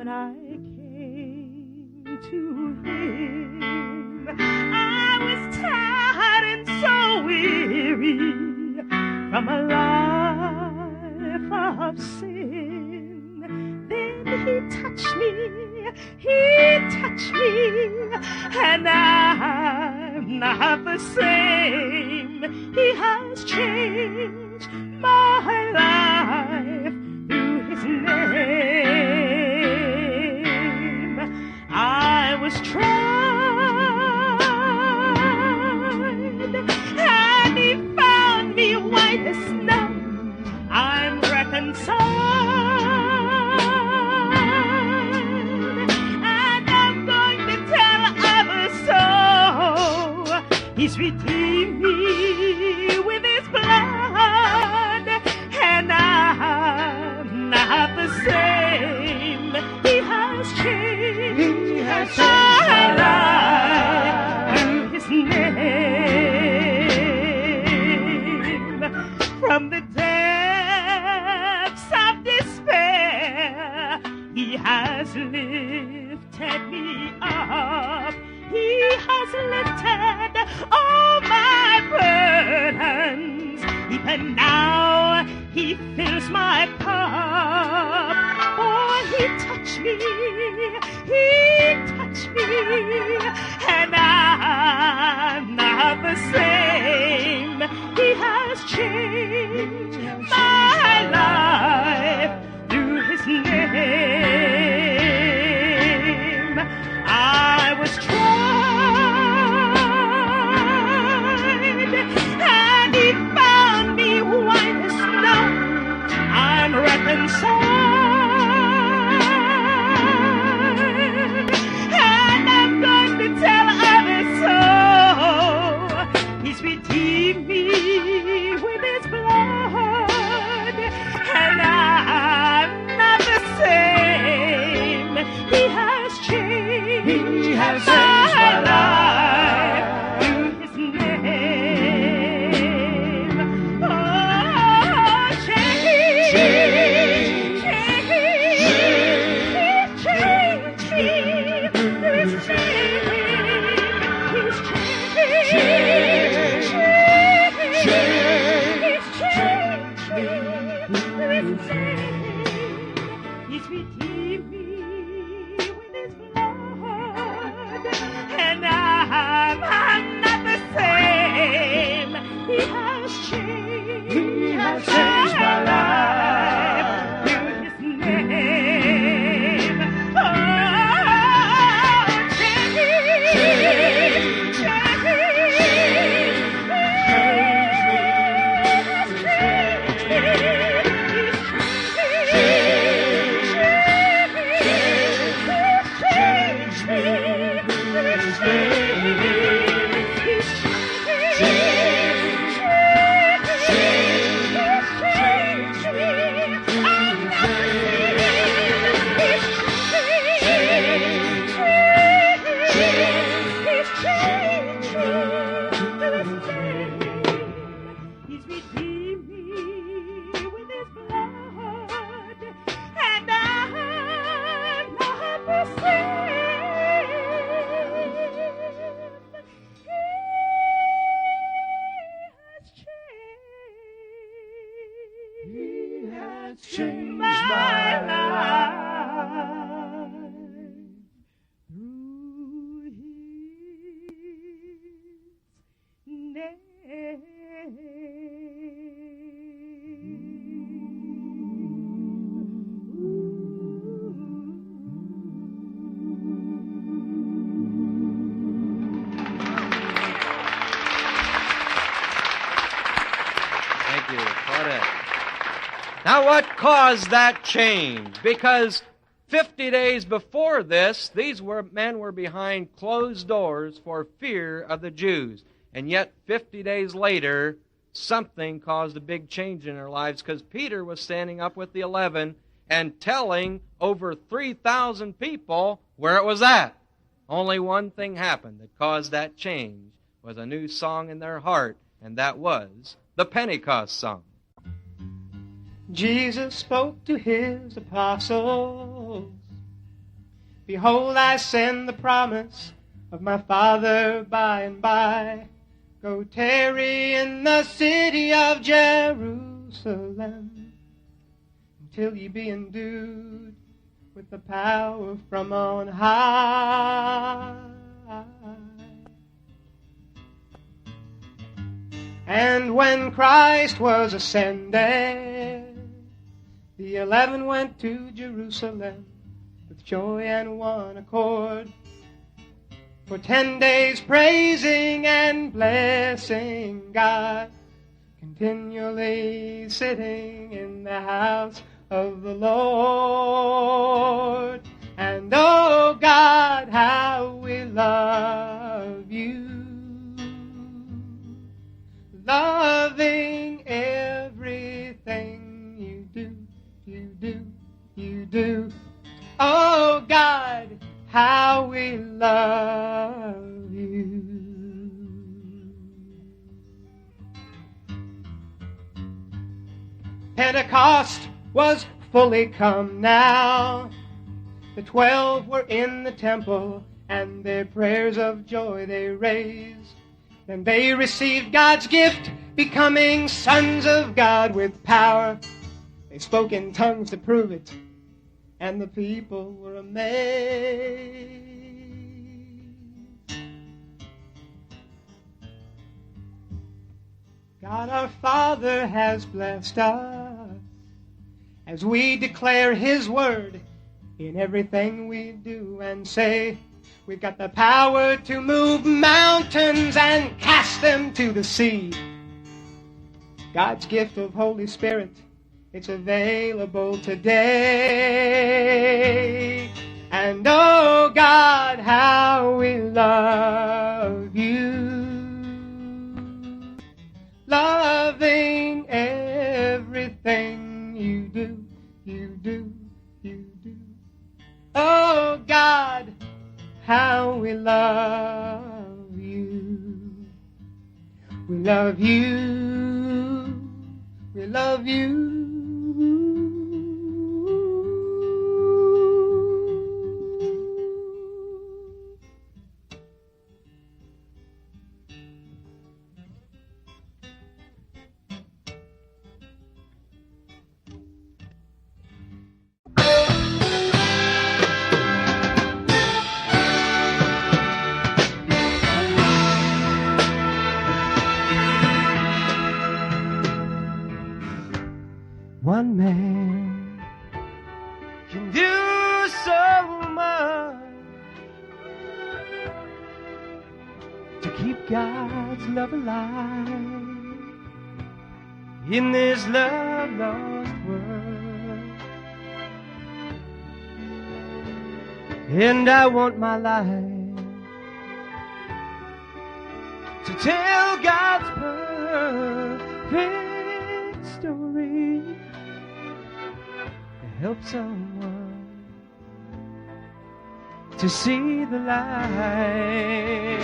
when I came to him. I was tired and so weary from a life of sin. Then he touched me, and I'm not the same. He has changed my life through his name. I was tried, and he found me white as snow. I'm reconciled, and I'm going to tell others so. He's redeemed me with his blood, and I'm not the same. He has changed my life through his name. From the depths of despair, he has lifted me up. He has lifted all my burdens. Even now, he fills my cup. Oh, he touched me, and I'm not the same. He has changed my life through his name. I was tried, and he found me white as snow. I'm reconciled, and I'm going to tell others so. He's redeemed me with his blood, and I'm not the same. He has changed my life through his name. Oh, change me. He's redeemed me with his blood, and I'm not the same. He has changed my life through his name. Oh, change me. Change my life through his name. Thank you, Claudette. Now, what caused that change? Because 50 days before this, these men were behind closed doors for fear of the Jews. And yet, 50 days later, something caused a big change in their lives, because Peter was standing up with the 11 and telling over 3,000 people where it was at. Only one thing happened that caused that change, was a new song in their heart, and that was the Pentecost song. Jesus spoke to his apostles Behold, I send the promise of my Father by and by. Go tarry in the city of Jerusalem until ye be endued with the power from on high. And when Christ was ascended, the 11 went to Jerusalem with joy and one accord, for 10 days praising and blessing God, continually sitting in the house of the Lord. And oh God, how we love you, loving everything you do, you do, you do. Oh God, how we love you. Pentecost was fully come now. The 12 were in the temple, and their prayers of joy they raised. Then they received God's gift, becoming sons of God with power. They spoke in tongues to prove it, and the people were amazed. God our Father has blessed us as we declare His word in everything we do and say. We've got the power to move mountains and cast them to the sea. God's gift of Holy Spirit, it's available today. And oh God, how we love you, loving everything you do, you do, you do. Oh God, how we love you. We love you, we love you. One man can do so much to keep God's love alive in this love-lost world. And I want my life to tell God's perfect story, help someone to see the light.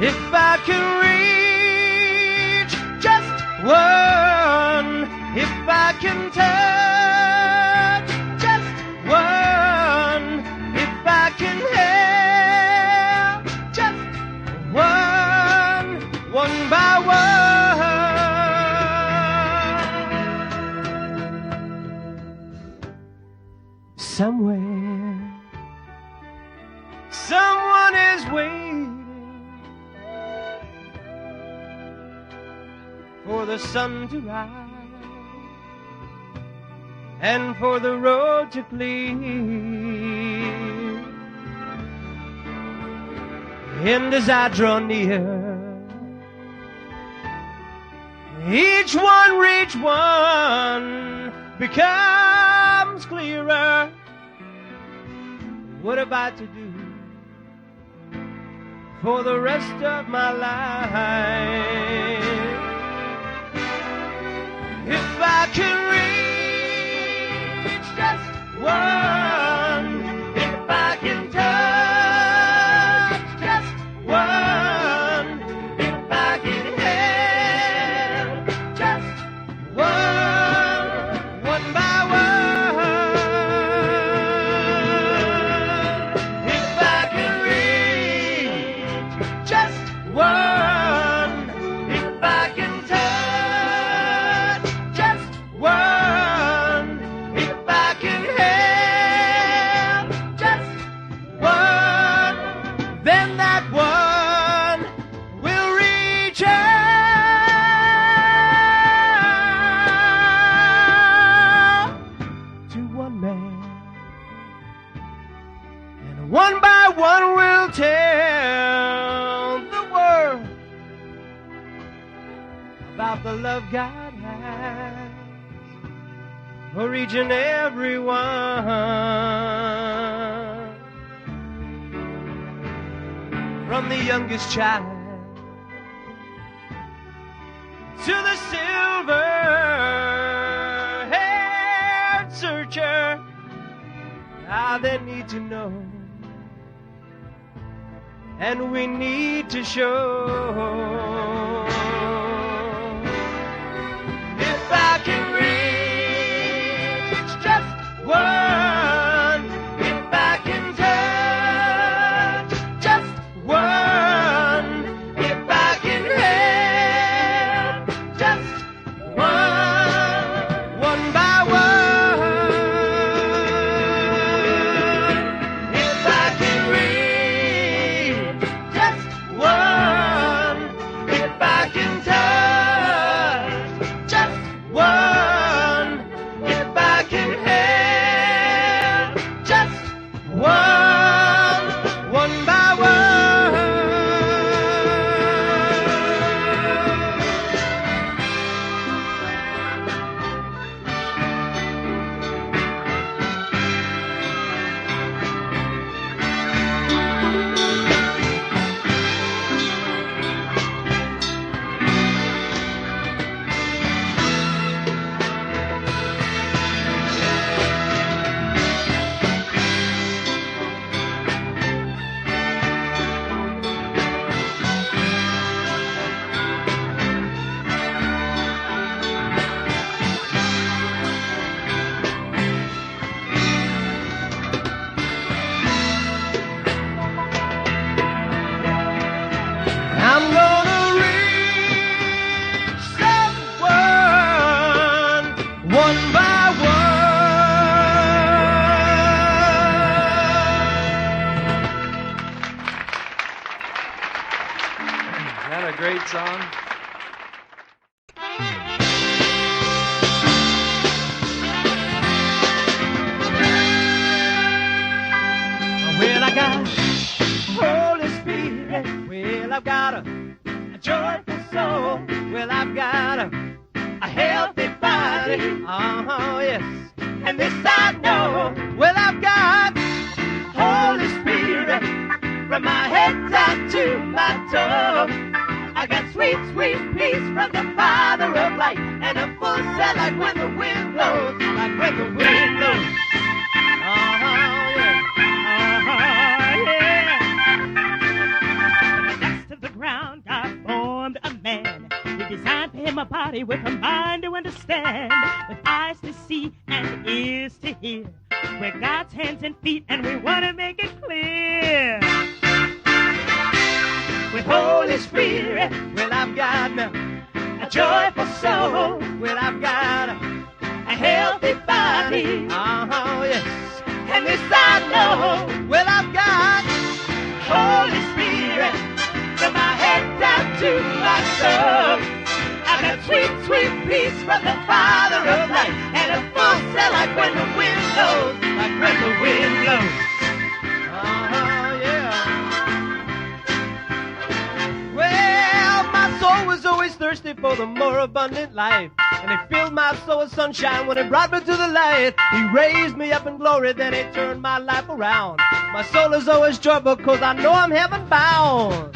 If I can reach just one, if I can touch just one, if I can help just one by one. Somewhere, someone is waiting for the sun to rise and for the road to clear. And as I draw near, each one becomes clearer. What am I to do for the rest of my life? If I can reach just one, if I can touch just one, if I can help just one by one. one man. And one by one we'll tell the world about the love God has for each and every one. From the youngest child to the silver-haired searcher, how they need to know, and we need to show. If I can reach just one, if I can touch just one, if I can help just one by one, if I can reach just one, if I can touch just one, if I can help just one by one. I'm gonna reach someone one by one. Is that a great song? Well, I got Holy Spirit. Well, I've got a joyful soul. Well, I've got a healthy body. Oh, yes. And this I know. Well, I've got Holy Spirit from my head down to my toe. I got sweet, sweet peace from the Father of light, and a full set like when the wind blows, like when the wind blows. Oh, yeah. Ground, God formed a man. He designed for him a body with a mind to understand, with eyes to see and ears to hear. We're God's hands and feet, and we want to make it clear. With Holy Spirit, well, I've got now a joyful soul. Well, I've got a healthy body. Oh, yes. And this I know. Well, I've got Holy Spirit from my head down to my soul. I got sweet, sweet peace from the Father of light, and a full set like when the wind blows, like when the wind blows. Yeah. Well, my soul was always thirsty for the more abundant life, and He filled my soul with sunshine when He brought me to the light. He raised me up in glory, then He turned my life around. My soul is always joyful, 'cause I know I'm heaven bound.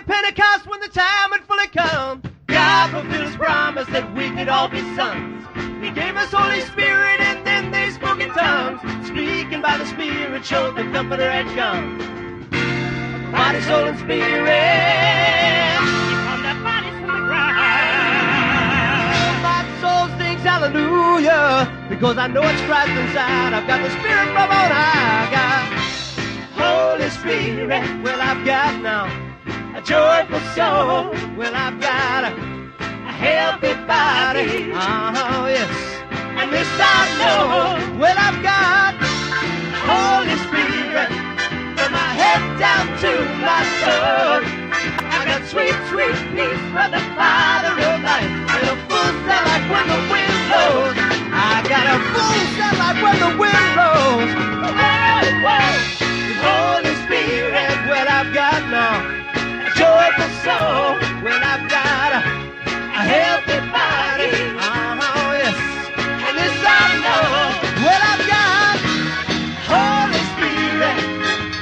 Pentecost, when the time had fully come, God fulfilled His promise that we could all be sons. He gave us Holy Spirit, and then they spoke in tongues. Speaking by the Spirit showed the Comforter had come. Body, soul, and spirit. He formed our bodies from the ground. My soul sings hallelujah, because I know it's Christ inside. I've got the Spirit from on high. I got Holy Spirit. Well, I've got now a joyful soul. Well, I've got a healthy body. Oh, yes. And this I know, well, I've got Holy Spirit from my head down to my soul. I got sweet, sweet peace from the Father of life, and a full sound like when the wind blows. I got a full sound like when the wind blows. Whoa, whoa. Holy Spirit, well, I've got now a joyful soul. Well, I've got a healthy body. Oh, yes. And this I know. Well, I've got Holy Spirit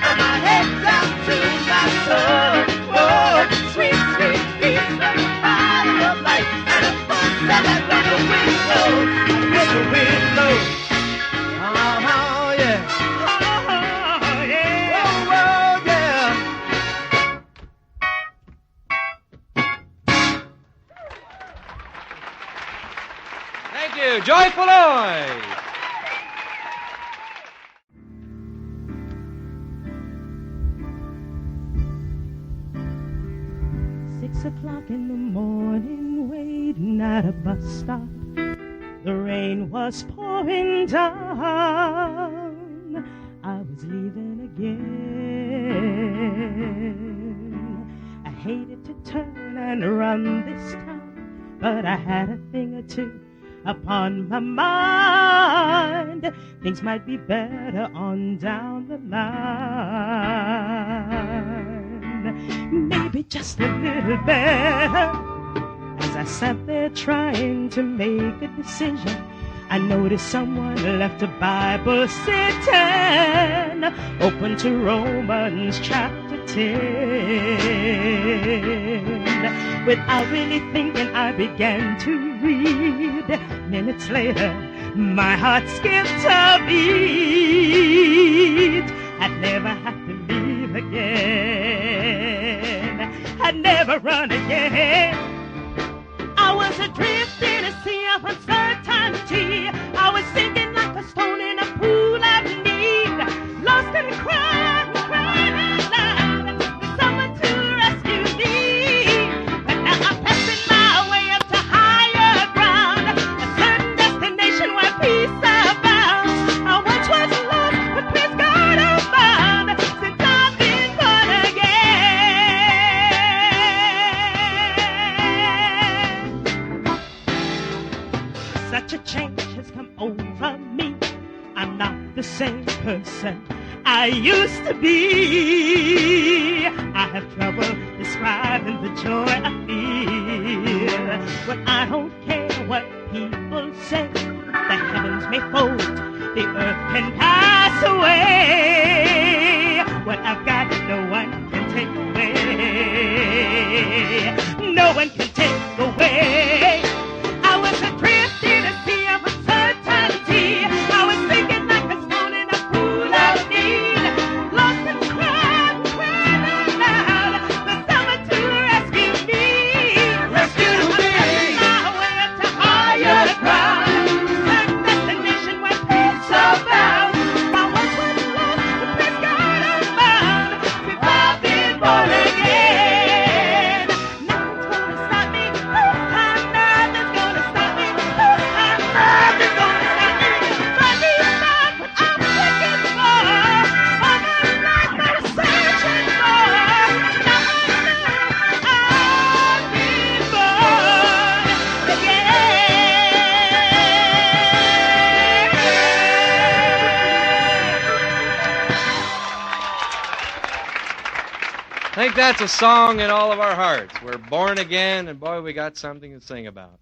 from my head down to my soul. Oh, sweet, sweet peace from the Father of life, and a full sound like when the wind blows. When the wind blows. Oh, yeah. Thank you. Joyful noise. 6 o'clock in the morning, waiting at a bus stop. The rain was pouring down. I was leaving again. I hated to turn and run this time, but I had a thing or two upon my mind. Things might be better on down the line. Maybe just a little better. As I sat there trying to make a decision, I noticed someone left a Bible sitting open to Romans chapter 10. Without really thinking, I began to read. Minutes later, my heart skipped a beat. I'd never have to leave again. I'd never run again. I was adrift in a sea of uncertainty. I was sinking like a stone in a pool of need. Lost and crying, crying out loud for someone to rescue me. But now I'm passing my way up to higher ground, a certain destination where peace abounds. I once was lost, but praise God I'm found, since I've been born again. Such a change has come over me. I'm not the same person I used to be. I have trouble describing the joy I feel. But I don't care what people say. The heavens may fold, the earth can pass away. What I've got, no one can take away. No one can take away. I was adrift in a sea of uncertainty. I was sinking like a stone in a pool of need. Lost and crying, crying out loud for someone to rescue me. Rescue me. My way up to higher ground, certain destination where peace abounds. I once was lost, but praise God I'm found, since I've been born again. Nothing's gonna stop me this time. Nothing's gonna stop me this time. Nothing's gonna stop me. Money's not what I'm looking for. All my life I was searching for. Now I know I've been born I think that's a song in all of our hearts. We're born again, and boy, we got something to sing about.